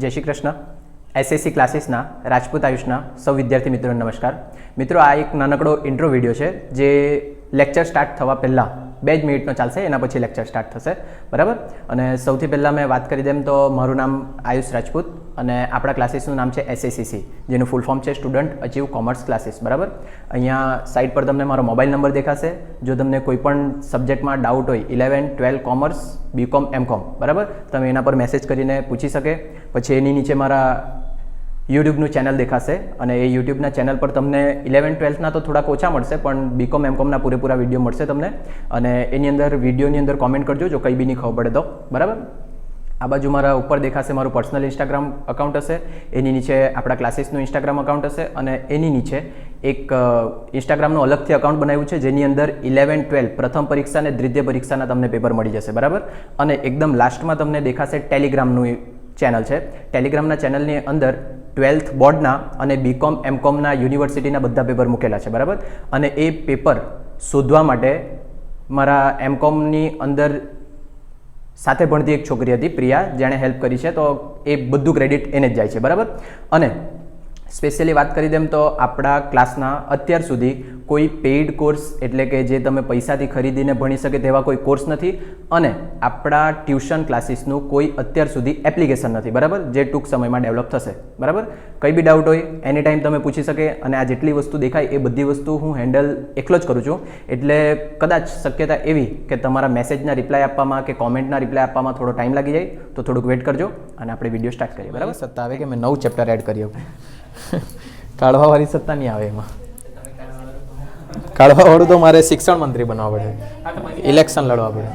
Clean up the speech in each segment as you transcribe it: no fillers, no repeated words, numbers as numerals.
જય શ્રી કૃષ્ણ. એસએસસી ક્લાસીસના રાજપૂત આયુષના સૌ વિદ્યાર્થી મિત્રોને નમસ્કાર. મિત્રો, આ એક નાનકડો ઇન્ટ્રો વિડીયો છે જે લેક્ચર સ્ટાર્ટ થવા પહેલાં 2 જ મિનિટનો ચાલશે, એના પછી લેક્ચર સ્ટાર્ટ થશે, બરાબર. અને સૌથી પહેલાં મેં વાત કરી દેમ તો મારું નામ આયુષ રાજપૂત અને આપણા ક્લાસીસનું નામ છે એસએસસીસી, જેનું ફૂલ ફોર્મ છે સ્ટુડન્ટ અચીવ કોમર્સ ક્લાસીસ, બરાબર. અહીંયા સાઇટ પર તમને મારો મોબાઈલ નંબર દેખાશે. જો તમને કોઈ પણ સબ્જેક્ટમાં ડાઉટ હોય 11, 12 કોમર્સ, બીકોમ, એમકોમ, બરાબર, તમે એના પર મેસેજ કરીને પૂછી શકે. પછી એની નીચે મારા યુટ્યુબનું ચેનલ દેખાશે અને એ યુટ્યુબના ચેનલ પર તમને 11, 12ના તો થોડાક ઓછા મળશે, પણ બીકોમ એમકોમના પૂરેપૂરા વિડીયો મળશે તમને. અને એની અંદર વિડીયોની અંદર કોમેન્ટ કરજો જો કંઈ બી નહીં ખબર પડે તો, બરાબર. આ બાજુ મારા ઉપર દેખાશે મારું પર્સનલ ઇન્સ્ટાગ્રામ અકાઉન્ટ હશે, એની નીચે આપણા ક્લાસીસનું ઇન્સ્ટાગ્રામ અકાઉન્ટ હશે અને એની નીચે એક ઇન્સ્ટાગ્રામનું અલગથી અકાઉન્ટ બનાવ્યું છે જેની અંદર 11, 12 પ્રથમ પરીક્ષા અને દ્વિતીય પરીક્ષાના તમને પેપર મળી જશે, બરાબર. અને એકદમ લાસ્ટમાં તમને દેખાશે ટેલિગ્રામનું ચેનલ છે. ટેલિગ્રામના ચેનલની અંદર 12th બોર્ડના અને બીકોમ એમકોમના યુનિવર્સિટીના બધા પેપર મૂકેલા છે, બરાબર. અને એ પેપર શોધવા માટે મારા એમકોમની અંદર સાથે ભણતી એક છોકરી હતી પ્રિયા, જેણે હેલ્પ કરી છે, તો એ બધું ક્રેડિટ એને જ જાય છે, બરાબર. અને સ્પેશિયલી વાત કરી દેમ તો આપણા ક્લાસના અત્યાર સુધી કોઈ પેઇડ કોર્સ એટલે કે જે તમે પૈસાથી ખરીદીને ભણી શકે તેવા કોઈ કોર્સ નથી અને આપણા ટ્યુશન ક્લાસીસનું કોઈ અત્યાર સુધી એપ્લિકેશન નથી, બરાબર, જે ટૂંક સમયમાં ડેવલપ થશે, બરાબર. કંઈ બી ડાઉટ હોય એની ટાઈમ તમે પૂછી શકે અને આ જેટલી વસ્તુ દેખાય એ બધી વસ્તુ હું હેન્ડલ એકલો જ કરું છું. એટલે કદાચ શક્યતા એવી કે તમારા મેસેજના રિપ્લાય આપવામાં કે કોમેન્ટના રિપ્લાય આપવામાં થોડો ટાઈમ લાગી જાય તો થોડુંક વેઇટ કરજો અને આપણે વિડીયો સ્ટાર્ટ કરીએ, બરાબર. સત્તા આવે કે મેં 9 ચેપ્ટર એડ કર્યો. કાઢવાવાળી સત્તા નહીં આવે એમાં. કાઢવાવાળું તો મારે શિક્ષણ મંત્રી બનવા પડે, ઇલેક્શન લડવા પડે.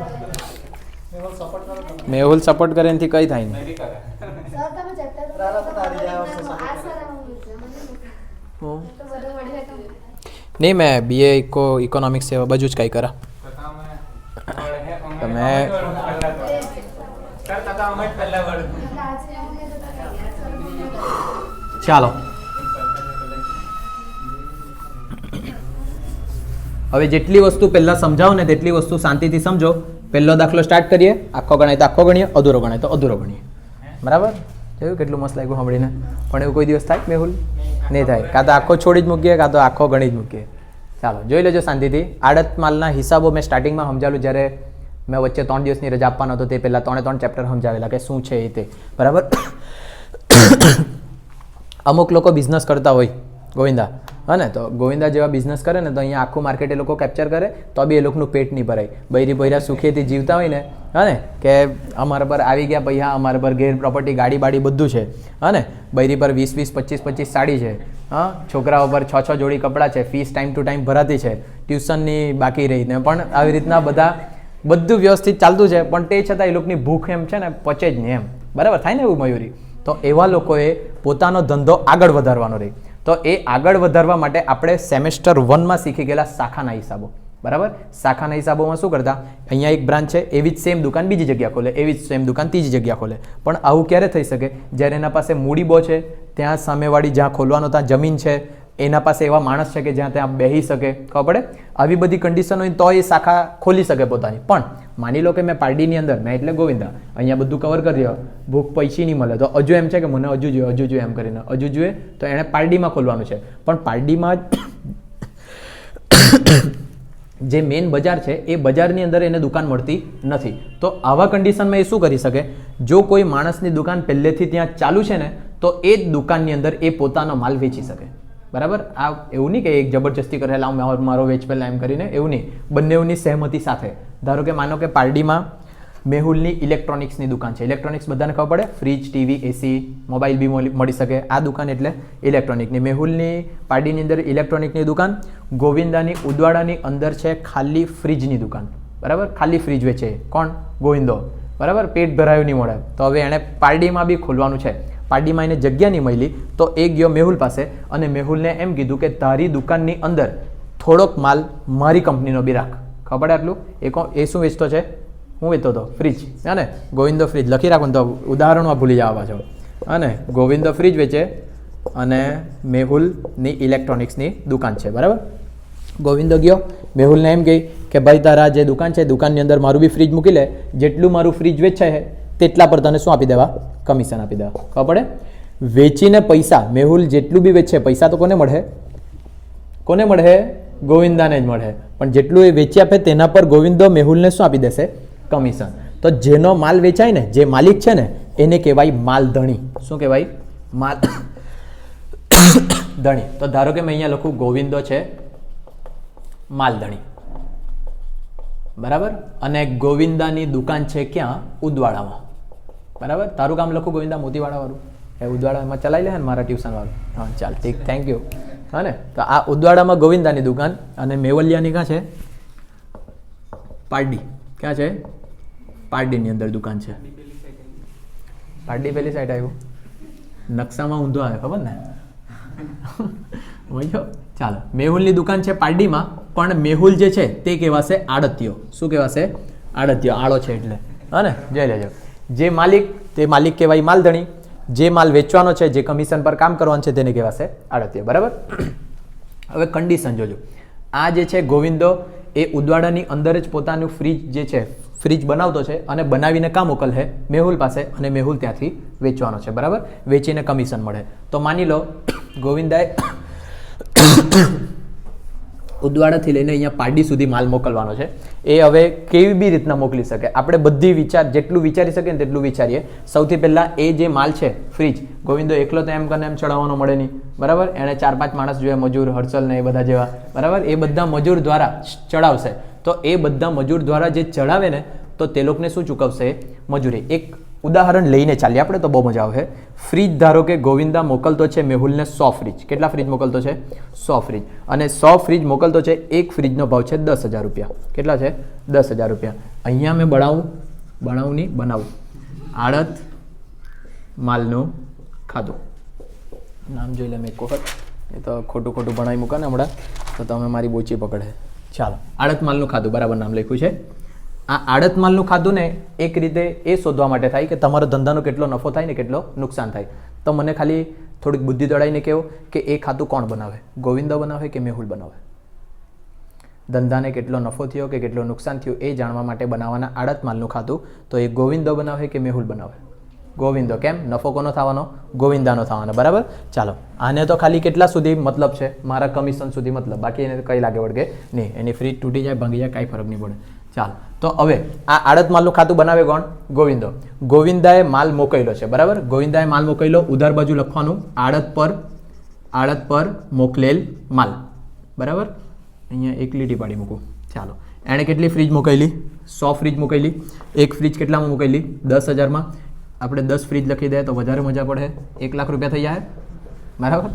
મેહુલ સપોર્ટ કરે એનાથી કંઈ થાય નહીં. નહીં, મેં બીએ ઇકોનોમિક્સ એવા બધું જ કંઈ કરા. તમે ચાલો હવે જેટલી વસ્તુ પહેલાં સમજાવો ને તેટલી વસ્તુ શાંતિથી સમજો. પહેલો દાખલો સ્ટાર્ટ કરીએ. આખો ગણાય તો આખો ગણીએ, અધૂરો ગણાય તો અધૂરો ગણીએ, બરાબર. જોયું કેટલું મસ્ત લાગ્યું સાંભળીને? પણ એવું કોઈ દિવસ થાય મેહુલ? નહીં થાય. કાં તો આખો છોડી જ મૂકીએ કાં તો આખો ગણી જ મૂકીએ. ચાલો જોઈ લેજો શાંતિથી. આડત માલના હિસાબો મેં સ્ટાર્ટિંગમાં સમજાવેલું, જ્યારે મેં વચ્ચે 3 દિવસની રજા આપવાનો હતો તે પહેલાં 3 ચેપ્ટર સમજાવેલા કે શું છે એ તે, બરાબર. અમુક લોકો બિઝનેસ કરતા હોય ગોવિંદા, હા ને, તો ગોવિંદા જેવા બિઝનેસ કરે ને તો અહીંયા આખું માર્કેટ એ લોકો કેપ્ચર કરે તો બી એ લોકોનું પેટ નહીં ભરાય. બૈરી બૈરા સુખેથી જીવતા હોય ને, હા ને, કે અમારા પર આવી ગયા પૈસા, અમારા પર ઘેર પ્રોપર્ટી, ગાડી બાડી બધું છે, હા ને, બૈરી પર 20, 25 સાડી છે, હા, છોકરાઓ પર 6 જોડી કપડાં છે, ફીસ ટાઈમ ટુ ટાઈમ ભરાતી છે, ટ્યુશનની બાકી રહીને પણ આવી રીતના બધું વ્યવસ્થિત ચાલતું છે, પણ તે છતાં એ લોકોની ભૂખ એમ છે ને પચે જ નહીં એમ, બરાબર. થાય ને એવું મયુરી? તો એવા લોકોએ પોતાનો ધંધો આગળ વધારવાનો રહે. તો એ આગળ વધારવા માટે આપણે સેમેસ્ટર 1માં શીખી ગયેલા શાખાના હિસાબો, બરાબર. શાખાના હિસાબોમાં શું કરતા? અહીંયા એક બ્રાન્ચ છે, એવી જ સેમ દુકાન બીજી જગ્યા ખોલે, એવી જ સેમ દુકાન ત્રીજી જગ્યા ખોલે. પણ આવું ક્યારે થઈ શકે? જ્યારે એના પાસે મૂડી બહુ છે, ત્યાં સામેવાળી જ્યાં ખોલવાનો ત્યાં જમીન છે, એના પાસે એવા માણસ છે કે જ્યાં ત્યાં બેસી શકે, ખબર પડે? આવી બધી કન્ડિશન હોય તો એ શાખા ખોલી શકે પોતાની. પણ માની લો કે મેં પારડીની અંદર, મેં એટલે ગોવિંદા, અહીંયા બધું કવર કરી રહ્યો, ભૂખ પૈસી નહીં મળે તો હજુ એમ છે કે મને હજુ જોઈએ એમ કરીને હજુ જોઈએ તો એણે પારડીમાં ખોલવાનું છે. પણ પારડીમાં જે મેઇન બજાર છે એ બજારની અંદર એને દુકાન મળતી નથી. તો આવા કન્ડિશનમાં એ શું કરી શકે? જો કોઈ માણસની દુકાન પહેલેથી ત્યાં ચાલુ છે ને તો એ જ દુકાનની અંદર એ પોતાનો માલ વેચી શકે, બરાબર. આ એવું નહીં કે એક જબરજસ્તી કરે લાવ મારો વેચ પહેલાં એમ કરીને, એવું નહીં. બંનેની સહેમતી સાથે. ધારો કે માનો કે પારડીમાં મેહુલની ઇલેક્ટ્રોનિક્સની દુકાન છે. ઇલેક્ટ્રોનિક્સ બધાને ખબર પડે, ફ્રીજ, ટીવી, એસી, મોબાઈલ બી મળી શકે. આ દુકાન એટલે ઇલેક્ટ્રોનિકની. મેહુલની પારડીની અંદર ઇલેક્ટ્રોનિકની દુકાન. ગોવિંદાની ઉદવાડાની અંદર છે ખાલી ફ્રીજની દુકાન, બરાબર. ખાલી ફ્રીજ વેચે કોણ? ગોવિંદો, બરાબર. પેટ ભરાયું નહીં મળે તો હવે એણે પારડીમાં બી ખોલવાનું છે. પારડીમાં એને જગ્યા નહીં મળી તો એ ગયો મેહુલ પાસે અને મેહુલને એમ કીધું કે તારી દુકાનની અંદર થોડોક માલ મારી કંપનીનો બી રાખ. ખબર આટલું? એ શું વેચતો છે? હું વેચતો હતો ફ્રીજ, હા ને. ગોવિંદો ફ્રીજ લખી રાખો ને તો ઉદાહરણમાં ભૂલી જવા પાછો, હા ને. ગોવિંદો ફ્રીજ વેચે અને મેહુલની ઇલેક્ટ્રોનિક્સની દુકાન છે, બરાબર. ગોવિંદો ગયો મેહુલને એમ કહી કે ભાઈ તારા જે દુકાન છે દુકાનની અંદર મારું બી ફ્રીજ મૂકી લે, જેટલું મારું ફ્રીજ વેચાય છે તેટલા પર તને શું આપી દેવા? કમિશન આપી દેવા. ખબર પડે? વેચીને પૈસા, મેહુલ જેટલું બી વેચે પૈસા તો કોને મળે? કોને મળે? ગોવિંદાને જ મળે. પણ જેટલું એ વેચી આપે તેના પર ગોવિંદો મેહુલને શું આપી દેશે? કમિશન. તો જેનો માલ વેચાય ને, જે માલિક છે ને, એને કહેવાય માલધણી. શું કહેવાય? માલ ધણી. તો ધારો કે મેં અહીંયા લખું ગોવિંદો છે માલધણી, બરાબર, અને ગોવિંદાની દુકાન છે ક્યાં? ઉદવાડામાં, બરાબર. તારું કામ લખું ગોવિંદા મોતીવાડા વાળું, એ ઉદવાડામાં ચલાવી લે ને મારા ટ્યુશન વાળું. હા ચાલ ઠીક, થેન્ક યુ. હા ને, તો આ ઉદવાડામાં ગોવિંદાની દુકાન અને મેવલિયાની ક્યાં છે? પારડી. ક્યાં છે? પારડીની અંદર દુકાન છે. પારડી પેલી સાઈડ આવ્યું, નકશામાં ઊંધો આવે, ખબર ને? ચાલો, મેહુલની દુકાન છે પારડીમાં, પણ મેહુલ જે છે તે કહેવાશે આડતિયો. શું કહેવાશે? આડતિયો. આળો છે એટલે. હા ને, જોઈ લેજો. જે માલિક, તે માલિક કહેવાય માલધણી. જે માલ વેચવાનો છે, જે કમિશન પર કામ કરવાનું છે, તેને કહેવાશે આડતિયો. બરાબર. હવે કન્ડિશન જોજો. આ જે છે ગોવિંદો એ ઉદવાડાની અંદર જ પોતાનું ફ્રીજ જે છે, ફ્રીજ બનાવતો છે અને બનાવીને કામ મોકલ છે મેહુલ પાસે, અને મેહુલ ત્યાંથી વેચવાનો છે. બરાબર. વેચીને કમિશન મળે. તો માની લો ગોવિંદાએ ઉદવાડાથી લઈને અહીંયા પારડી સુધી માલ મોકલવાનો છે. એ હવે કેવી બી રીતના મોકલી શકે? આપણે બધી જેટલું વિચારી શકીએ ને તેટલું વિચારીએ. સૌથી પહેલાં એ જે માલ છે ફ્રીજ, ગોવિંદો એકલો તો એમ કરીને એમ ચડાવવાનો મળે નહીં, બરાબર. એણે 4-5 માણસ જોઈએ, મજૂર, હર્ષલ ને એ બધા જેવા, બરાબર. એ બધા મજૂર દ્વારા ચડાવશે. તો એ બધા મજૂર દ્વારા જે ચડાવે ને, તો તે લોકોને શું ચૂકવશે? મજૂરી. એક ઉદાહરણ લઈને ચાલીએ આપણે તો બહુ મજા આવશે. ફ્રીજ ધારો કે ગોવિંદા મોકલતો છે મેહુલને 100 ફ્રીજ. કેટલા ફ્રીજ મોકલતો છે? 100 ફ્રીજ. અને 100 ફ્રીજ મોકલતો છે. એક ફ્રીજનો ભાવ છે 10,000 રૂપિયા. કેટલા છે? 10,000 રૂપિયા. અહીંયા મેં બનાવું આડત માલનું ખાતું. નામ જોઈ લે મેં એક વખત, એ તો ખોટું ભણાવી મૂકે ને હમણાં તો તમે મારી બોચી પકડે. ચાલો, આડત માલનું ખાતું, બરાબર નામ લખ્યું છે. આ આડત માલનું ખાતું ને એક રીતે એ શોધવા માટે થાય કે તમારો ધંધાનો કેટલો નફો થાય ને કેટલો નુકસાન થાય. તો મને ખાલી થોડીક બુદ્ધિ દોડાઈને કહો કે એ ખાતું કોણ બનાવે? ગોવિંદો બનાવે કે મેહુલ બનાવે? ધંધાને કેટલો નફો થયો કે કેટલો નુકસાન થયું એ જાણવા માટે બનાવવાના આડત માલનું ખાતું. તો એ ગોવિંદો બનાવે કે મેહુલ બનાવે? ગોવિંદો. કેમ? નફો કોનો થવાનો? ગોવિંદાનો થવાનો. બરાબર. ચાલો, આને તો ખાલી કેટલા સુધી મતલબ છે? મારા કમિશન સુધી મતલબ, બાકી એને કઈ લાગે વળગે નહીં. એની ફ્રીજ તૂટી જાય, ભાંગી જાય, કાંઈ ફરક નહીં પડે. ચાલો, તો હવે આ આડત માલનું ખાતું બનાવે કોણ? ગોવિંદો. ગોવિંદાએ માલ મોકલ્યો છે, બરાબર. ગોવિંદાએ માલ મોકલ્યો, ઉધાર બાજુ લખવાનું આડત પર મોકલેલ માલ, બરાબર. અહીંયા એક લીટી પાડી મૂકું. ચાલો, એણે કેટલી ફ્રીજ મોકલી? 100 ફ્રીજ મોકલી. એક ફ્રીજ કેટલામાં મોકલી? 10,000માં. આપણે 10 ફ્રીજ લખી દઈએ તો વધારે મજા પડે. 1 લાખ રૂપિયા થઈ જાય, બરાબર.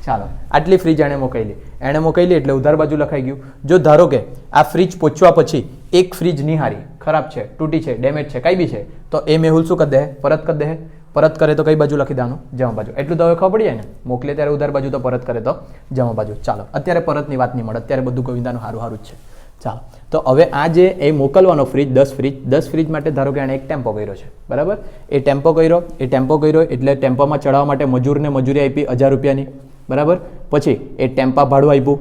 ચાલો, આટલી ફ્રીજ એણે મોકલી એટલે ઉધાર બાજુ લખાઈ ગયું. જો ધારો કે આ ફ્રીજ પહોંચવા પછી એક ફ્રીજ નિહારી, ખરાબ છે, તૂટી છે, ડેમેજ છે, કઈ બી છે, તો એ મેહુલ શું કરી દે? પરત કરી દે. પરત કરે તો કઈ બાજુ લખી દેવાનું? જમા બાજુ. એટલું તો હવે ખબર પડી જાય ને. મોકલે ત્યારે ઉધાર બાજુ, તો પરત કરે તો જમા બાજુ. ચાલો, અત્યારે પરતની વાત નહીં મળે, અત્યારે બધું ગોવિંદાનું સારું જ છે. ચાલો, તો હવે આ જે એ મોકલવાનો ફ્રીજ 10 ફ્રીજ માટે ધારો કે એણે એક ટેમ્પો કર્યો છે, બરાબર. એ ટેમ્પો કર્યો એટલે ટેમ્પોમાં ચડાવવા માટે મજૂરને મજૂરી આપી 1000 રૂપિયાની, બરાબર. પછી એ ટેમ્પા ભાડું આપ્યું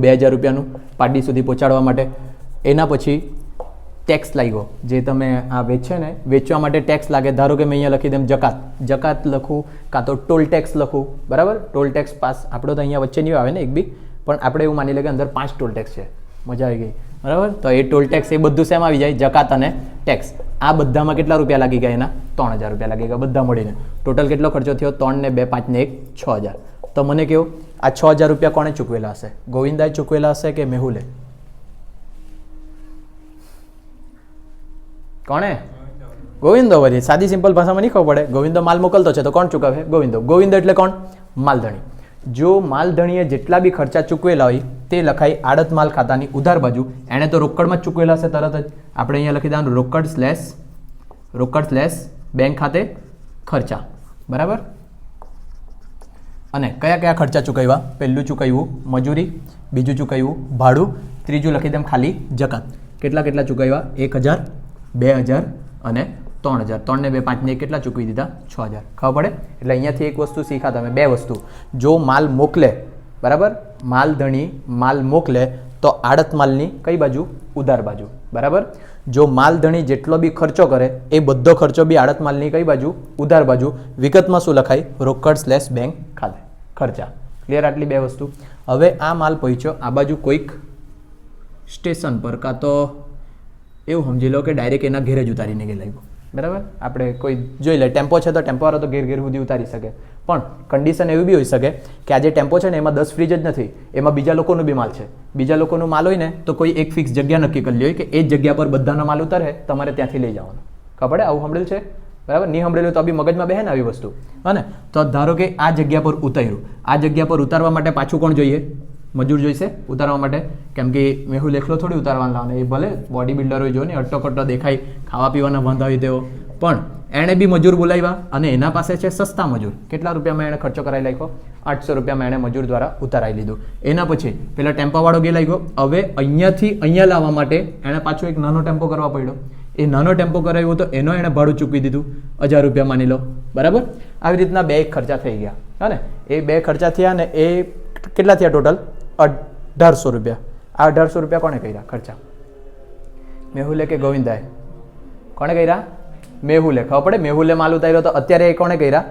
2000 રૂપિયાનું પારડી સુધી પહોંચાડવા માટે. એના પછી ટેક્સ લાગ્યો, જે તમે આ વેચે ને, વેચવા માટે ટેક્સ લાગે. ધારો કે મેં અહીંયા લખી દઉં જકાત લખું, કાં તો ટોલ ટેક્સ લખું, બરાબર. ટોલ ટેક્સ પાસ આપણો તો અહીંયા વચ્ચે નહીં આવે ને એક બી, પણ આપણે એવું માની લે કે અંદર 5 ટોલ ટેક્સ છે. મજા આવી ગઈ, બરાબર. તો એ ટોલ ટેક્સ એ બધું શેમાં આવી જાય? જકાત અને ટેક્સ. આ બધામાં કેટલા રૂપિયા લાગી ગયા? એના 3000 રૂપિયા લાગી ગયા બધા મળીને. ટોટલ કેટલો ખર્ચો થયો? 3 ને 2 5 ને 1 6000. તો મને કેવું, આ 6000 રૂપિયા કોણે ચૂકવેલા હશે? ગોવિંદાએ ચૂકવેલા હશે કે મેહુલે? કોણે? ગોવિંદો. વળી સાદી સિમ્પલ ભાષામાં નહીં ખબર પડે. ગોવિંદો માલ મોકલતો છે તો કોણ ચૂકવે? ગોવિંદો. ગોવિંદો એટલે કોણ? માલધણી. જો માલધણીએ જેટલા બી ખર્ચા ચૂકવેલા હોય તે લખાય આડત માલ ખાતાની ઉધાર બાજુ. એણે તો રોકડમાં જ ચૂકવેલા હશે તરત જ. આપણે અહીંયા લખી દેવાનું રોકડ સ્લેશ બેંક ખાતે ખર્ચા, બરાબર. અને કયા કયા ખર્ચા ચૂકવ્યા? પહેલું ચૂકવ્યું મજૂરી, બીજું ચૂકવ્યું ભાડું, ત્રીજું લખી દેમ ખાલી જકાત. કેટલા ચૂકવ્યા? 1000, 2000 અને 3000. 3 ને 2 5 ને 1 કેટલા ચૂકવી દીધા? 6000. ખબર પડે? એટલે અહીંયાથી એક વસ્તુ શીખા તમે, 2 વસ્તુ. જો માલ મોકલે, બરાબર, માલધણી માલ મોકલે તો આડત માલની કઈ બાજુ? ઉધાર બાજુ, બરાબર. જો માલધણી જેટલો બી ખર્ચો કરે એ બધો ખર્ચો બી આડત માલની કઈ બાજુ ઉધાર બાજુ વિગતમાં શું લખાય રોકડ / બેંક ખાતે ખર્ચા ક્લિયર આટલી બે વસ્તુ હવે આ માલ પહોંચ્યો આ બાજુ કોઈક સ્ટેશન પર કાં તો એવું સમજી લો કે ડાયરેક્ટ એના ઘેરે જ ઉતારીને ગયેલા બરાબર આપણે કોઈ જોઈ લે ટેમ્પો છે તો ટેમ્પોવાળો તો ઘેર સુધી ઉતારી શકે પણ કન્ડિશન એવી બી હોઈ શકે કે આ જે ટેમ્પો છે ને એમાં 10 ફ્રીજ જ નથી એમાં બીજા લોકોનો બી માલ છે બીજા લોકોનો માલ હોય ને તો કોઈ એક ફિક્સ જગ્યા નક્કી કરી લે કે એ જ જગ્યા પર બધાનો માલ ઉતારે તમારે ત્યાંથી લઈ જવાનો ખબર આવું સાંભળેલું છે બરાબર નહીં સાંભળેલું તો બી મગજમાં બેહે ને આવી વસ્તુ હા ને તો ધારો કે આ જગ્યા પર ઉતાર્યું આ જગ્યા પર ઉતારવા માટે પાછું કોણ જોઈએ મજૂર જોઈશે ઉતારવા માટે કેમ કે મેહુલ એકલો થોડી ઉતારવાનું લાવવાનો એ ભલે બોડી બિલ્ડર હોય જો ને અટ્ટો દેખાય ખાવા પીવાના વાંધા હોય તેઓ પણ એણે બી મજૂર બોલાવ્યા અને એના પાસે છે સસ્તા મજૂર કેટલા રૂપિયામાં એણે ખર્ચો કરાવી નાખ્યો 800 રૂપિયામાં એણે મજૂર દ્વારા ઉતારાવી લીધું એના પછી પેલા ટેમ્પાવાળો ગે લાગ્યો હવે અહીંયાથી અહીંયા લાવવા માટે એણે પાછો એક નાનો ટેમ્પો કરવા પડ્યો એ નાનો ટેમ્પો કરાવ્યો તો એનો એણે ભાડું ચૂકવી દીધું 1000 રૂપિયા માની લો બરાબર આવી રીતના બે ખર્ચા થઈ ગયા હા ને એ બે ખર્ચા થયા ને એ કેટલા થયા ટોટલ 1800 રૂપિયા આ 1800 રૂપિયા કોણે કર્યા ખર્ચા મેહુલે કે ગોવિંદાએ કોણે કર્યા મેહુલે ખબર પડે મેહુલે માલ ઉતાર્યો તો અત્યારે એ કોણે કર્યા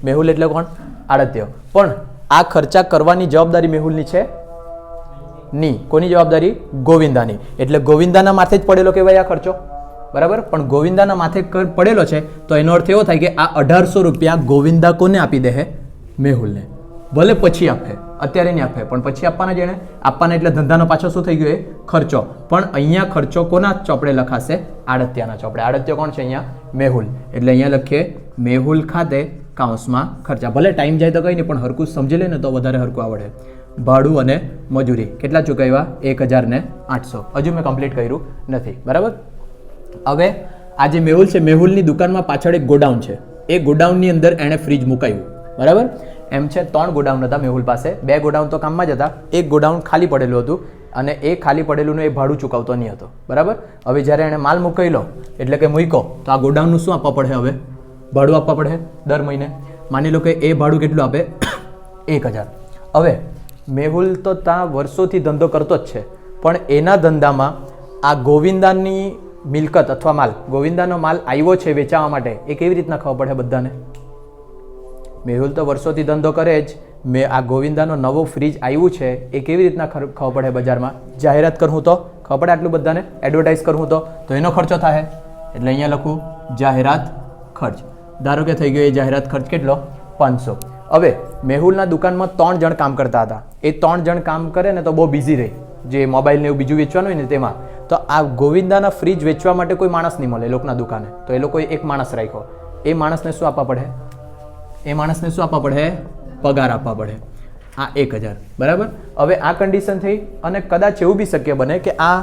મેહુલ એટલે કોણ આડત્ય પણ આ ખર્ચા કરવાની જવાબદારી મેહુલની છે ની કોની જવાબદારી ગોવિંદાની એટલે ગોવિંદાના માથે જ પડેલો કહેવાય આ ખર્ચો બરાબર પણ ગોવિંદાના માથે પડેલો છે તો એનો અર્થ એવો થાય કે આ 1800 રૂપિયા ગોવિંદા કોને આપી દે મેહુલને ભલે પછી આપે અત્યારે નહીં આપે પણ પછી આપવાના જેણે આપવાના એટલે ધંધાનો પાછો શું થઈ ગયો એ ખર્ચો પણ અહીંયા ખર્ચો કોના ચોપડે લખાશે આડત્યાના ચોપડે આડત્ય કોણ છે અહીંયા મેહુલ એટલે અહીંયા લખીએ મેહુલ ખાતે કાઉન્સમાં ખર્ચા ભલે ટાઈમ જાય તો કંઈ નહીં પણ હરકું સમજી લે ને તો વધારે હરકું આવડે ભાડું અને મજૂરી કેટલા ચૂકવ્યા 1800 હજુ મેં કમ્પ્લીટ કર્યું નથી બરાબર હવે આ જે મેહુલ છે મેહુલની દુકાનમાં પાછળ એક ગોડાઉન છે એ ગોડાઉનની અંદર એણે ફ્રીજ મુકાયું બરાબર એમ છે 3 ગોડાઉન હતા મેહુલ પાસે 2 ગોડાઉન તો કામમાં જ હતા એક ગોડાઉન ખાલી પડેલું હતું અને એ ખાલી પડેલુંનું એ ભાડું ચૂકવતો નહીં હતો બરાબર હવે જ્યારે એણે માલ મૂકેલો એટલે કે મૂક્યો તો આ ગોડાઉનનું શું આપવા પડે હવે ભાડું આપવા પડે દર મહિને માની લો કે એ ભાડું કેટલું આપે 1000 હવે મેહુલ તો ત્યાં વર્ષોથી ધંધો કરતો જ છે પણ એના ધંધામાં આ ગોવિંદાની મિલકત અથવા માલ ગોવિંદાનો માલ આવ્યો છે વેચાવા માટે એ કેવી રીતના ખબર પડે બધાને મેહુલ તો વર્ષોથી ધંધો કરે જ મેં આ ગોવિંદાનો નવો ફ્રીજ આવ્યું છે એ કેવી રીતના ખબર પડે બજારમાં જાહેરાત કરું તો ખબર પડે આટલું બધાને એડવર્ટાઇઝ કરું તો એનો ખર્ચો થાય એટલે અહીંયા લખું જાહેરાત ખર્ચ ધારો કે થઈ ગયો એ જાહેરાત ખર્ચ કેટલો 500 હવે મેહુલના દુકાનમાં 3 જણ કામ કરતા હતા એ 3 જણ કામ કરે ને તો બહુ બિઝી રહે જે મોબાઈલ ને એવું બીજું વેચવાનું હોય ને તેમાં તો આ ગોવિંદાના ફ્રીજ વેચવા માટે કોઈ માણસ નહીં મળે એ લોકોના દુકાને તો એ લોકોએ એક માણસ રાખ્યો એ માણસને શું આપવા પડે પગાર આપવા પડે આ 1000 બરાબર હવે આ કન્ડિશન થઈ અને કદાચ એવું બી શક્ય બને કે આ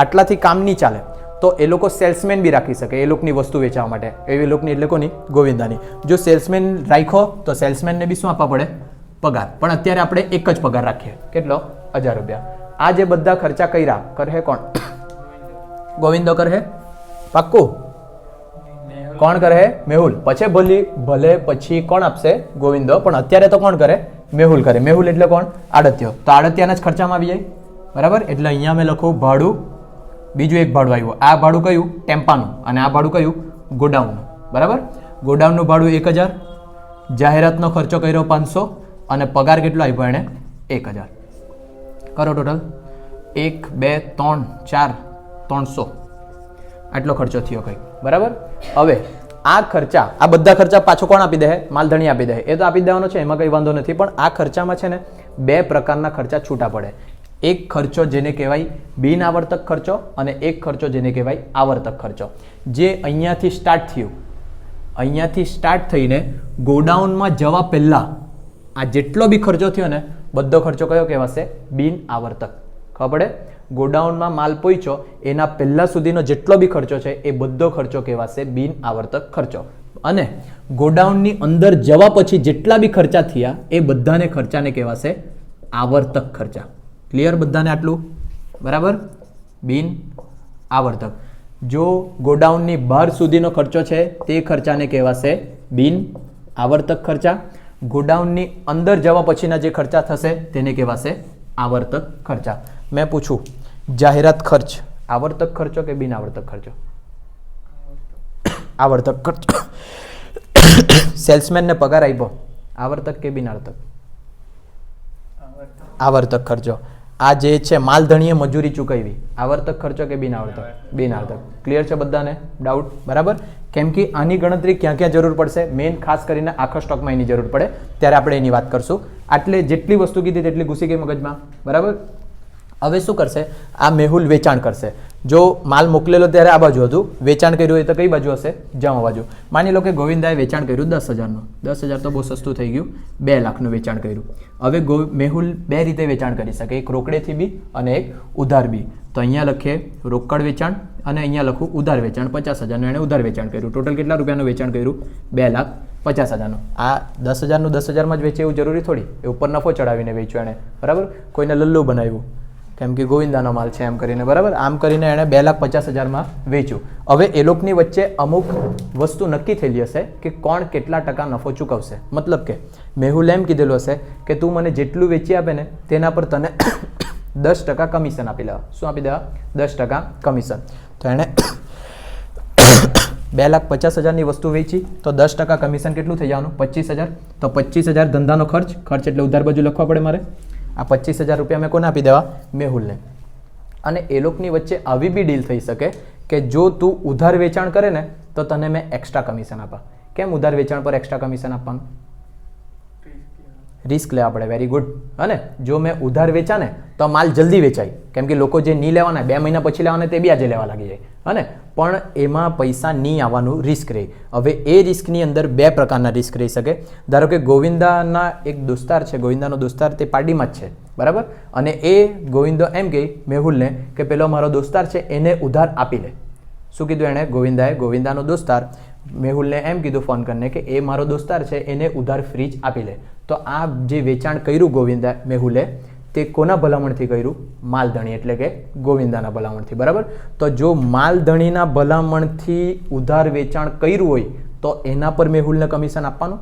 આટલાથી કામ નહીં ચાલે તો એ લોકો સેલ્સમેન બી રાખી શકે એ લોકોની વસ્તુ વેચવા માટે એવી લોકોની એટલે કોની ગોવિંદાની જો સેલ્સમેન રાખ્યો તો સેલ્સમેનને બી શું આપવા પડે પગાર પણ અત્યારે આપણે એક જ પગાર રાખીએ કેટલો 1000 રૂપિયા આ જે બધા ખર્ચા કર્યા કરે કોણ ગોવિંદો કરે પાક્કું કોણ કરે મેહુલ પછી ભલે પછી કોણ આપશે ગોવિંદો પણ અત્યારે તો કોણ કરે મેહુલ કરે મેહુલ એટલે કોણ આડત્યો તો આડત્યાના જ ખર્ચામાં આવી જાય બરાબર એટલે અહીંયા મેં લખું ભાડું બીજું એક ભાડું આવ્યું આ ભાડું કયું ટેમ્પાનું અને આ ભાડું કયું ગોડાઉનનું બરાબર ગોડાઉનનું ભાડું 1000 જાહેરાતનો ખર્ચો કર્યો 500 અને પગાર કેટલો આપ્યો એણે 1000 કરો ટોટલ 1 2 3 4 300 આટલો ખર્ચો થયો કંઈક બરાબર હવે આ ખર્ચા આ બધા ખર્ચા પાછો કોણ આપી દે માલધણી આપી દે એ તો આપી દેવાનો છે એમાં કંઈ વાંધો નથી પણ આ ખર્ચામાં છે ને 2 પ્રકારના ખર્ચા છૂટા પડે એક ખર્ચો જેને કહેવાય બિન આવર્તક ખર્ચો અને એક ખર્ચો જેને કહેવાય આવર્તક ખર્ચો જે અહીંયાથી સ્ટાર્ટ થઈને ગોડાઉનમાં જવા પહેલાં આ જેટલો બી ખર્ચો થયો ને બધો ખર્ચો કયો કહેવાશે બિન આવર્તક ખબર પડે ગોડાઉનમાં માલ પહોંચ્યો એના પહેલા સુધીનો જેટલો બી ખર્ચો છે એ બધો ખર્ચો કહેવાશે બિન આવર્તક ખર્ચો અને ગોડાઉનની અંદર જવા પછી જેટલા બી ખર્ચા થયા એ બધાને ખર્ચાને કહેવાશે આવર્તક ખર્ચા ક્લિયર બધાને આટલું બરાબર બિન આવર્તક જો ગોડાઉનની બહાર સુધીનો ખર્ચો છે તે ખર્ચાને કહેવાશે બિન આવર્તક ખર્ચા ગોડાઉનની અંદર જવા પછીના જે ખર્ચા થશે તેને કહેવાશે આવર્તક ખર્ચા મેં પૂછું જાહેરાત ખર્ચ આવર્તક ખર્ચો કે બિન આવર્તક ખર્ચો? આવર્તક ખર્ચો. સેલ્સમેનને પગાર આપ્યો, આવર્તક કે બિન આવર્તક? આવર્તક ખર્ચો. આ જે છે માલધણીએ મજૂરી ચૂકવી, આવર્તક ખર્ચો કે બિન આવર્તક? બિન આવર્તક. ક્લિયર છે બધાને? ડાઉટ? બરાબર. કેમ કે આની ગણતરી ક્યાં ક્યાં જરૂર પડશે, મેઇન ખાસ કરીને આખા સ્ટોકમાં એની જરૂર પડે ત્યારે આપણે એની વાત કરશું. એટલે જેટલી વસ્તુ કીધી તેટલી ઘૂસી ગઈ મગજમાં. બરાબર. હવે શું કરશે? આ મેહુલ વેચાણ કરશે. જો માલ મોકલેલો ત્યારે આ બાજુ હતું, વેચાણ કર્યું હોય તો કઈ બાજુ હશે? જમા બાજુ. માની લો કે ગોવિંદાએ વેચાણ કર્યું 10,000નું. 10,000 તો બહુ સસ્તું થઈ ગયું, 2 લાખનું વેચાણ કર્યું. હવે મેહુલ બે રીતે વેચાણ કરી શકે, એક રોકડેથી બી અને એક ઉધાર બી. તો અહીંયા લખીએ રોકડ વેચાણ અને અહીંયા લખું ઉધાર વેચાણ. 50,000નું એણે ઉધાર વેચાણ કર્યું. ટોટલ કેટલા રૂપિયાનું વેચાણ કર્યું? 2,50,000નું. આ 10,000નું 10,000માં જ વેચે એવું જરૂરી થોડી, એ ઉપર નફો ચડાવીને વેચ્યું એણે. બરાબર. કોઈને લલ્લુ બનાવ્યું કેમ કે ગોવિંદાનો માલ છે એમ કરીને. બરાબર. આમ કરીને એણે 2,50,000માં વેચ્યું. હવે એ લોકોની વચ્ચે અમુક વસ્તુ નક્કી થયેલી હશે કે કોણ કેટલા ટકા નફો ચૂકવશે. મતલબ કે મેહુલ એમ કીધેલું હશે કે તું મને જેટલું વેચી આપે ને તેના પર તને 10% કમિશન આપી લેવા. શું આપી દેવા? 10% કમિશન. તો એણે 2,50,000ની વસ્તુ વેચી તો 10% કમિશન કેટલું થઈ જવાનું? 25,000. તો 25,000 ધંધાનો ખર્ચ. ખર્ચ એટલે ઉધાર બાજુ લખવા પડે મારે. આ 25,000 રૂપિયા મેં કોને આપી દેવા? મેહુલને. અને એ લોકોની વચ્ચે આવી બી ડીલ થઈ શકે કે જો તું ઉધાર વેચાણ કરે ને તો તને મેં એક્સ્ટ્રા કમિશન આપા. કેમ ઉધાર વેચાણ પર એક્સ્ટ્રા કમિશન આપવાનું? રિસ્ક લેવા પડે. Very good. અને જો મેં ઉધાર વેચા ને તો માલ જલ્દી વેચાય, કેમ કે લોકો જે નહીં લેવાના 2 મહિના પછી લેવાના તે બી આજે લેવા લાગી જાય. અને પણ એમાં પૈસા નહીં આવવાનું રિસ્ક રહે. હવે એ રિસ્કની અંદર 2 પ્રકારના રિસ્ક રહી શકે. ધારો કે ગોવિંદાના એક દોસ્તાર છે, ગોવિંદાનો દોસ્તાર તે પાર્ટીમાં જ છે. બરાબર. અને એ ગોવિંદો એમ કહે મેહુલને કે પેલો મારો દોસ્તાર છે એને ઉધાર આપી લે. શું કીધું એણે? ગોવિંદાએ ગોવિંદાનો દોસ્તાર મેહુલને એમ કીધું ફોન કરીને કે એ મારો દોસ્તાર છે એને ઉધાર ફ્રીજ આપી લે. તો આ જે વેચાણ કર્યું ગોવિંદા મેહુલે તે કોના ભલામણથી કર્યું? માલધણી એટલે કે ગોવિંદાના ભલામણથી. બરાબર. તો જો માલધણીના ભલામણથી ઉધાર વેચાણ કર્યું હોય તો એના પર મેહુલને કમિશન આપવાનું?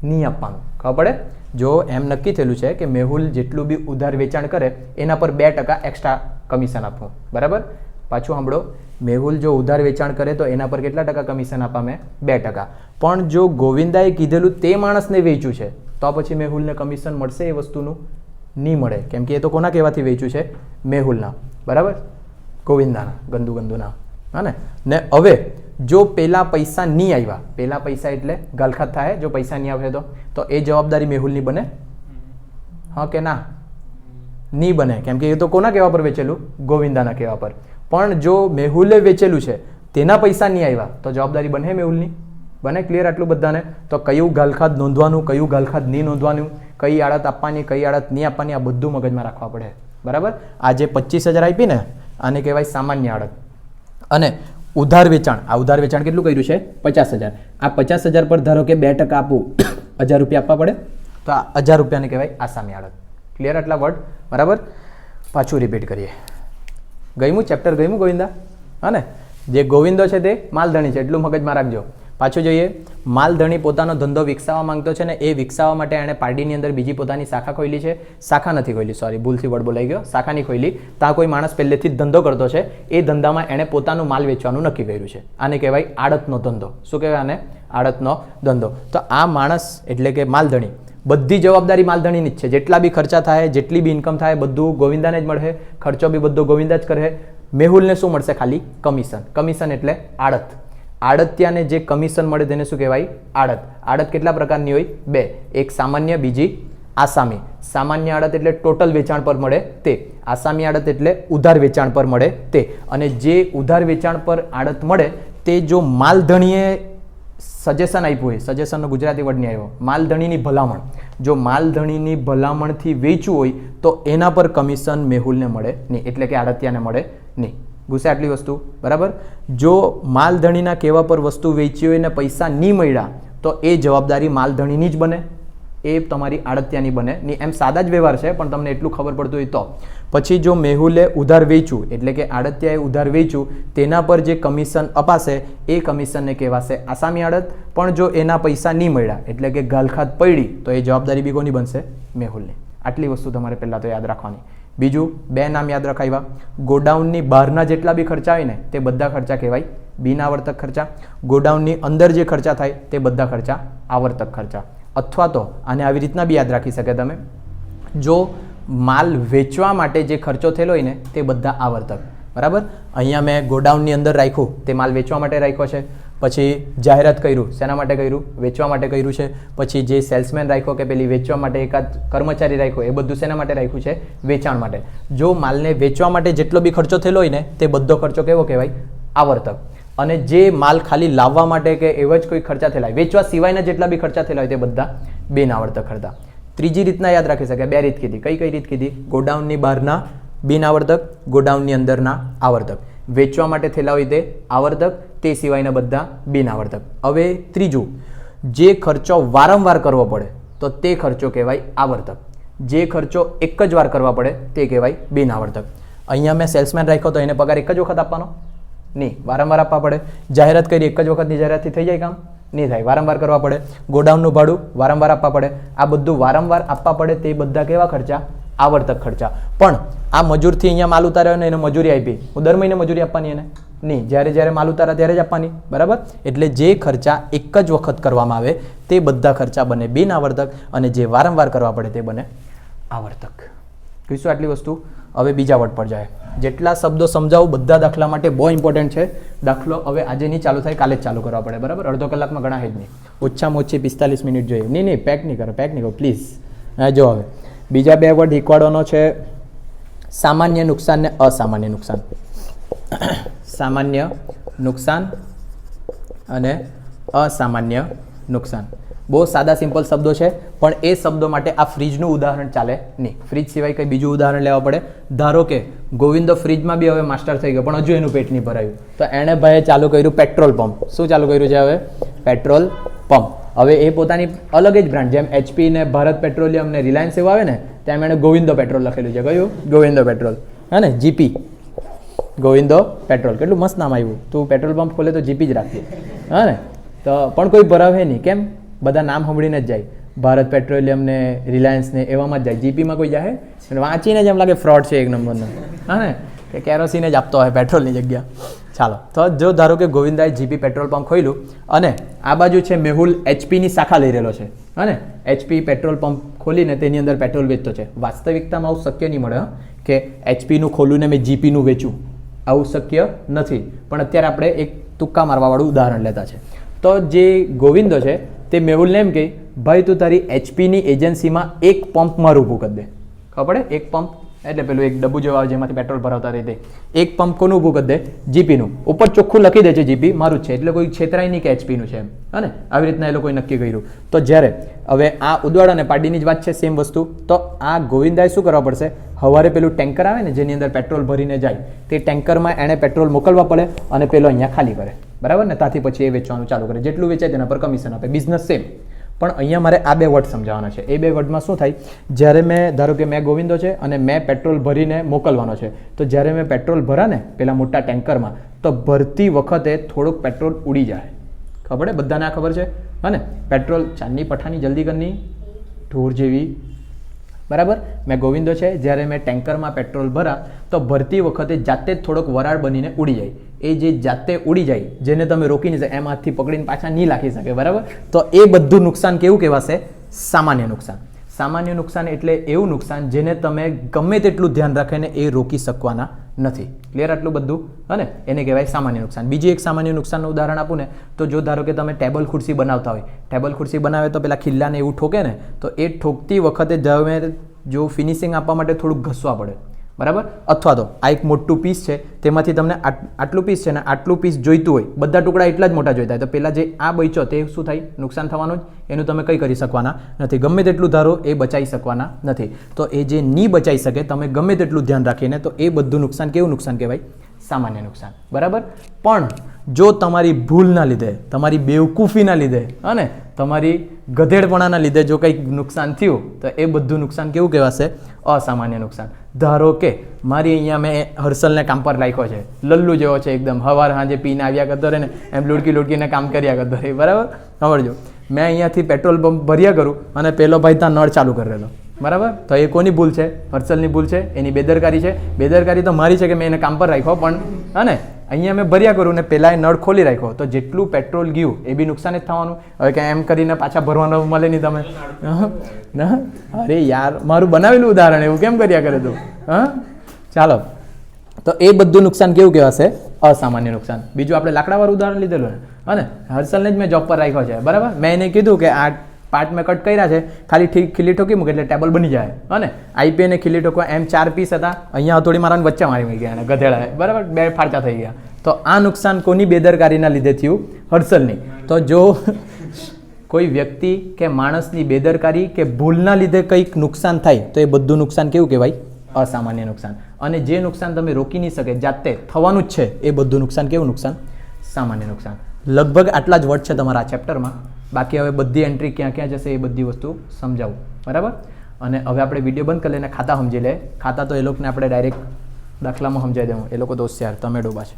નહીં આપવાનું. ખબર પડે? જો એમ નક્કી થયેલું છે કે મેહુલ જેટલું બી ઉધાર વેચાણ કરે એના પર 2% એક્સ્ટ્રા કમિશન આપવું. બરાબર. પાછું સાંભળો, મેહુલ જો ઉધાર વેચાણ કરે તો એના પર કેટલા ટકા કમિશન આપા મેં? 2%. પણ જો ગોવિંદાએ કીધેલું તે માણસને વેચ્યું છે તો પછી મેહુલને કમિશન મળશે એ વસ્તુનું? નહીં મળે. કેમ કે એ તો કોના કહેવાથી વેચ્યું છે? મેહુલના. બરાબર. ગોવિંદાના ગંદુના. હા ને હવે જો પેલા પૈસા નહીં આવ્યા, પેલા પૈસા એટલે ગલખાત થાય, જો પૈસા નહીં આવે તો એ જવાબદારી મેહુલની બને? હા કે ના? નહીં બને. કેમ કે એ તો કોના કહેવા પર વેચેલું? ગોવિંદાના કહેવા પર. પણ જો મેહુલે વેચેલું છે તેના પૈસા નહીં આવ્યા તો જવાબદારી બને મેહુલની? બને. ક્લિયર આટલું બધાને? તો કયું ગાલખાત નોંધવાનું, કયું ગાલખાત નહીં નોંધવાનું, કઈ આડત આપવાની, કઈ આડત નહીં આપવાની, આ બધું મગજમાં રાખવા પડે. બરાબર. આ જે 25,000 આપી ને આને કહેવાય સામાન્ય આડત. અને ઉધાર વેચાણ, આ ઉધાર વેચાણ કેટલું કર્યું છે? 50,000. આ 50,000 પર ધારો કે 2% આપવું, 1,000 રૂપિયા આપવા પડે તો આ 1,000 રૂપિયાને કહેવાય આસામી આડત. ક્લિયર આટલા વર્ડ? બરાબર. પાછું રિપીટ કરીએ. ગયું ચેપ્ટર? ગયું ગોવિંદા? હા ને? જે ગોવિંદો છે તે માલધણી છે એટલું મગજમાં રાખજો. પાછું જોઈએ. માલધણી પોતાનો ધંધો વિકસાવવા માંગતો છે ને એ વિકસાવવા માટે એણે પાર્ટીની અંદર બીજી પોતાની શાખા ખોલી છે. શાખા નથી ખોલી, સોરી ભૂલથી વર્ડ બોલાઈ ગયો. શાખા નહીં ખોલી. ત્યાં કોઈ માણસ પહેલેથી જ ધંધો કરતો છે, એ ધંધામાં એણે પોતાનું માલ વેચવાનું નક્કી કર્યું છે. આને કહેવાય આડતનો ધંધો. શું કહેવાય આને? આડતનો ધંધો. તો આ માણસ એટલે કે માલધણી, બધી જવાબદારી માલધણીની જ છે. જેટલા બી ખર્ચા થાય, જેટલી બી ઇન્કમ થાય બધું ગોવિંદાને જ મળે. ખર્ચો બી બધો ગોવિંદા જ કરે. મેહુલને શું મળશે? ખાલી કમિશન. કમિશન એટલે આડત. આડતિયાને જે કમિશન મળે તેને શું કહેવાય? આડત. આડત કેટલા પ્રકારની હોય? 2. એક સામાન્ય, બીજી આસામી. સામાન્ય આડત એટલે ટોટલ વેચાણ પર મળે તે. આસામી આડત એટલે ઉધાર વેચાણ પર મળે તે. અને જે ઉધાર વેચાણ પર આડત મળે તે જો માલધણીએ સજેશન આપ્યું હોય, સજેશનનો ગુજરાતી વર્ડ નહીં આવ્યો, માલધણીની ભલામણ, જો માલધણીની ભલામણથી વેચવું હોય તો એના પર કમિશન મેહુલને મળે નહીં, એટલે કે આડતિયાને મળે નહીં. ગુસ્સે આટલી વસ્તુ? બરાબર. જો માલધણીના કહેવા પર વસ્તુ વેચી હોય ને પૈસા નહીં મળ્યા તો એ જવાબદારી માલધણીની જ બને, એ તમારી આડતિયાની બને નહીં. એમ સાદા જ વ્યવહાર છે પણ તમને એટલું ખબર પડતું હોય તો. પછી જો મેહુલે ઉધાર વેચ્યું એટલે કે આડતિયાએ ઉધાર વેચ્યું તેના પર જે કમિશન અપાશે એ કમિશનને કહેવાશે આસામી આડત. પણ જો એના પૈસા નહીં મળ્યા એટલે કે ગાલખાત પડી તો એ જવાબદારી બી કોની બનશે? મેહુલની. આટલી વસ્તુ તમારે પહેલાં તો યાદ રાખવાની. બીજું 2 નામ યાદ રખાવ્યા. ગોડાઉનની બહારના જેટલા બી ખર્ચા હોય ને તે બધા ખર્ચા કહેવાય બિન આવર્તક ખર્ચા. ગોડાઉનની અંદર જે ખર્ચા થાય તે બધા ખર્ચા આવર્તક ખર્ચા. અથવા તો આને આવી રીતના બી યાદ રાખી શકે તમે, જો માલ વેચવા માટે જે ખર્ચો થયેલો હોય ને તે બધા આવર્તક. બરાબર, અહીંયા મેં ગોડાઉનની અંદર રાખ્યું તે માલ વેચવા માટે રાખ્યો છે. પછી જાહેરાત કર્યું, શેના માટે કર્યું? વેચવા માટે કર્યું છે. પછી જે સેલ્સમેન રાખ્યો કે પેલી વેચવા માટે એકાદ કર્મચારી રાખ્યો, એ બધું શેના માટે રાખ્યું છે? વેચાણ માટે. જો માલને વેચવા માટે જેટલો બી ખર્ચો થયેલો હોય ને તે બધો ખર્ચો કેવો કહેવાય? આવર્તક. અને જે માલ ખાલી લાવવા માટે કે એવા જ કોઈ ખર્ચા થયેલા, વેચવા સિવાયના જેટલા બી ખર્ચા થયેલા હોય તે બધા બિન આવર્તક ખર્ચા. ત્રીજી રીતના યાદ રાખી શકાય, 2 રીત કીધી. કઈ રીત કીધી? ગોડાઉનની બહારના બિન આવર્તક, ગોડાઉનની અંદરના આવર્તક. વેચવા માટે થયેલા હોય તે આવર્તક, તે સિવાયના બધા બિન આવર્તક. હવે ત્રીજું, જે ખર્ચો વારંવાર કરવો પડે તો તે ખર્ચો કહેવાય આવર્તક. જે ખર્ચો એક જ વાર કરવા પડે તે કહેવાય બિન આવર્તક. અહીંયા મેં સેલ્સમેન રાખ્યો તો એને પગાર એક જ વખત આપવાનો? નહીં, વારંવાર આપવા પડે. જાહેરાત કરી, એક જ વખતની જાહેરાતથી થઈ જાય કામ? નહીં થાય, વારંવાર કરવા પડે. ગોડાઉનનું ભાડું વારંવાર આપવા પડે. આ બધું વારંવાર આપવા પડે તે બધા કેવા ખર્ચા? આવર્તક ખર્ચા. પણ આ મજૂરથી અહીંયા માલ ઉતાર્યો ને એને મજૂરી આપી, હું દર મહિને મજૂરી આપવાની એને? નહીં, જ્યારે જ્યારે માલ ઉતારા ત્યારે જ આપવાની. બરાબર, એટલે જે ખર્ચા એક જ વખત કરવામાં આવે તે બધા ખર્ચા બને બિન આવર્તક, અને જે વારંવાર કરવા પડે તે બને આવર્તક. કહીશું આટલી વસ્તુ. હવે બીજા વર્ડ પર જાય. જેટલા શબ્દો સમજાવું બધા દાખલા માટે બહુ ઇમ્પોર્ટન્ટ છે. દાખલો હવે આજે નહીં ચાલુ થાય, કાલે જ ચાલુ કરવા પડે. બરાબર, અડધો કલાકમાં ઘણા જ નહીં, ઓછામાં ઓછી 45 મિનિટ જોઈએ. નહીં, પેક નહીં કરો પ્લીઝ. જો હવે બીજા 2 વર્ડ શીખવાડવાનો છે, સામાન્ય નુકસાન ને અસામાન્ય નુકસાન. સામાન્ય નુકસાન અને અસામાન્ય નુકસાન. બહુ સાદા સિમ્પલ શબ્દો છે, પણ એ શબ્દો માટે આ ફ્રીજનું ઉદાહરણ ચાલે નહીં. ફ્રીજ સિવાય કંઈ બીજું ઉદાહરણ લેવા પડે. ધારો કે ગોવિંદો ફ્રીજમાં બી હવે માસ્ટર થઈ ગયો, પણ હજુ એનું પેટ નહીં ભરાયું, તો એણે ભાઈએ ચાલુ કર્યું પેટ્રોલ પંપ. શું ચાલુ કર્યું છે હવે? Petrol pump. હવે એ પોતાની અલગ જ બ્રાન્ડ, જેમ HP ને ભારત પેટ્રોલિયમ ને રિલાયન્સ એવા આવે ને, તેમ એણે ગોવિંદો પેટ્રોલ લખેલું છે. કયું? ગોવિંદો પેટ્રોલ. હા ને, GP, ગોવિંદો પેટ્રોલ. કેટલું મસ્ત નામ આવ્યું. તું પેટ્રોલ પંપ ખોલે તો GP જ રાખીએ. હા ને, તો પણ કોઈ ભરાવે નહીં. કેમ? બધા નામ સાંભળીને જ જાય. ભારત પેટ્રોલિયમ ને રિલાયન્સ ને એવામાં જ જાય. GPમાં કોઈ જાય વાંચીને જ એમ લાગે ફ્રોડ છે એક નંબરનો. હા ને, કે કેરોસીન જ આપતો હોય પેટ્રોલની જગ્યા. ચાલો, તો જો ધારો કે ગોવિંદાએ GP પેટ્રોલ પંપ ખોલ્યું અને આ બાજુ છે મેહુલ HPની શાખા લઈ રહેલો છે. હા ને, HP પેટ્રોલ પંપ ખોલીને તેની અંદર પેટ્રોલ વેચતો છે. વાસ્તવિકતામાં આવું શક્ય નહીં મળે કે HPનું ખોલું ને મેં GPનું વેચું. આવું શક્ય નથી. પણ અત્યારે આપણે એક તુક્કા મારવાવાળું ઉદાહરણ લેતા છે. તો જે ગોવિંદો છે તે મેહુલને એમ કહે, ભાઈ તું તારી HPની એજન્સીમાં એક પંપ મારું ઊભું કરી દે. ખબર પડે? એક પંપ એટલે પેલું એક ડબ્બુ જેવા જેમાંથી પેટ્રોલ ભરાવતા રહી દે. એક પંપ કોનું ઊભું કરી દે? GPનું. ઉપર ચોખ્ખું લખી દે છે GP મારું જ છે, એટલે કોઈ છેતરાય નહીં કે HPનું છે એમ. હા ને, આવી રીતના એ લોકોએ નક્કી કર્યું. તો જ્યારે હવે આ ઉદવાડા અને પાડીની જ વાત છે, સેમ વસ્તુ. તો આ ગોવિંદાએ શું કરવા પડશે? સવારે પેલું ટેન્કર આવે ને જેની અંદર પેટ્રોલ ભરીને જાય, તે ટેન્કરમાં એણે પેટ્રોલ મોકલવા પડે અને પેલો અહીંયા ખાલી કરે. બરાબર ને, ત્યાંથી પછી એ વેચવાનું ચાલુ કરે. જેટલું વેચાય તેના પર કમિશન આપે. Business same. પણ અહીંયા મારે આ 2 વર્ડ સમજાવવાના છે. એ 2 વર્ડમાં શું થાય? જ્યારે મેં ધારો કે મેં ગોવિંદો છે અને મેં પેટ્રોલ ભરીને મોકલવાનો છે, તો જ્યારે મેં પેટ્રોલ ભરા ને પેલા મોટા ટેન્કરમાં, તો ભરતી વખતે થોડુંક પેટ્રોલ ઉડી જાય. ખબર છે? બધાને આ ખબર છે. હા ને, પેટ્રોલ ચાંદની પઠાની જલ્દી કરની ઢોર જેવી. બરાબર, મેં ગોવિંદો છે, જ્યારે મેં ટેન્કરમાં પેટ્રોલ ભરા તો ભરતી વખતે જાતે જ થોડોક વરાળ બનીને ઉડી જાય. એ જે જાતે ઉડી જાય, જેને તમે રોકી નહીં શકે, એમ હાથથી પકડીને પાછા નહીં લાખી શકે. બરાબર, તો એ બધું નુકસાન કેવું કહેવાશે? સામાન્ય નુકસાન. સામાન્ય નુકસાન એટલે એવું નુકસાન જેને તમે ગમે તેટલું ધ્યાન રાખીને એ રોકી શકવાના નથી. ક્લિયર આટલું બધું? અને એને કહેવાય સામાન્ય નુકસાન. બીજી એક સામાન્ય નુકસાનનું ઉદાહરણ આપું ને, તો જો ધારો કે તમે ટેબલ ખુરશી બનાવતા હોય, ટેબલ ખુરશી બનાવે તો પેલા ખિલ્લાને એવું ઠોકે ને, તો એ ઠોકતી વખતે જો ફિનિશિંગ આપવા માટે થોડુંક ઘસવા પડે. બરાબર, અથવા તો આ એક મોટું પીસ છે, તેમાંથી તમને આટલું પીસ છે ને આટલું પીસ જોઈતું હોય, બધા ટુકડા એટલા જ મોટા જોઈતા હોય, તો પેલા જે આ બચ્યો તે શું થાય? નુકસાન થવાનું જ. એનું તમે કંઈ કરી શકવાના નથી. ગમે તેટલું ધારો એ બચાવી શકવાના નથી. તો એ જે નહીં બચાવી શકે, તમે ગમે તેટલું ધ્યાન રાખીને, તો એ બધું નુકસાન કેવું નુકસાન કહેવાય? સામાન્ય નુકસાન. બરાબર, પણ જો તમારી ભૂલના લીધે, તમારી બેવકૂફીના લીધે અને તમારી ગધેડપણાના લીધે જો કંઈક નુકસાન થયું, તો એ બધું નુકસાન કેવું કહેવાશે? અસામાન્ય નુકસાન. ધારો કે મારી અહીંયા મેં હર્ષલને કામ પર રાખ્યો છે, લલ્લુ જેવો છે એકદમ, સવાર સાંજે પીને આવ્યા કરતો રહે ને, એમ લૂડકીને કામ કર્યા કરતો રહે. બરાબર, સાંભળજો, મેં અહીંયાથી પેટ્રોલ પંપ ભર્યા કરું અને પેલો ભાઈ ત્યાં નળ ચાલુ કરી રહેલો. બરાબર. તો એ કોની ભૂલ છે? હર્ષલની ભૂલ છે, એની બેદરકારી છે. બેદરકારી તો મારી છે કે મેં એને કામ પર રાખ્યો, પણ હા ને અહીંયા મેં ભર્યા કરું ને પહેલાં એ નળ ખોલી રાખ્યો, તો જેટલું પેટ્રોલ ગયું એ બી નુકસાન જ થવાનું. હવે કે એમ કરીને પાછા ભરવાનો મળે નહીં તમે. ના, અરે યાર, મારું બનાવેલું ઉદાહરણ એવું કેમ કર્યા કરે તું? હા, ચાલો. તો એ બધું નુકસાન કેવું કહેવાશે? અસામાન્ય નુકસાન. બીજું આપણે લાકડાવાળું ઉદાહરણ લીધેલું ને, હા ને, હર્ષલને જ મેં જોબ પર રાખ્યો છે, બરાબર. મેં એને કીધું કે આ પાર્ટ મેં કટ કર્યા છે, ખાલી ખીલી ઠોકી મૂકે એટલે ટેબલ બની જાય. હા ને, આઈપી અને ખીલી ઠોકવા એમ 4 પીસ હતા, અહીંયા થોડી મારા વચ્ચે મારી ગયા અને ગધેડા, બરાબર, 2 ફાળચા થઈ ગયા. તો આ નુકસાન કોની બેદરકારીના લીધે થયું? હર્ષલની. તો જો કોઈ વ્યક્તિ કે માણસની બેદરકારી કે ભૂલના લીધે કંઈક નુકસાન થાય તો એ બધું નુકસાન કેવું કહેવાય? અસામાન્ય નુકસાન. અને જે નુકસાન તમે રોકી નહીં શકે, જાતે થવાનું જ છે, એ બધું નુકસાન કેવું નુકસાન? સામાન્ય નુકસાન. લગભગ આટલા જ વર્ડ છે તમારા આ ચેપ્ટરમાં. બાકી હવે બધી એન્ટ્રી ક્યાં ક્યાં જશે એ બધી વસ્તુ સમજાવું, બરાબર. અને હવે આપણે વિડીયો બંધ કરી લઈને ખાતા સમજી લે. ખાતા તો એ લોકોને આપણે ડાયરેક્ટ દાખલામાં સમજાવી દેવું, એ લોકો તો હોશિયાર, તમે ડોબા છે.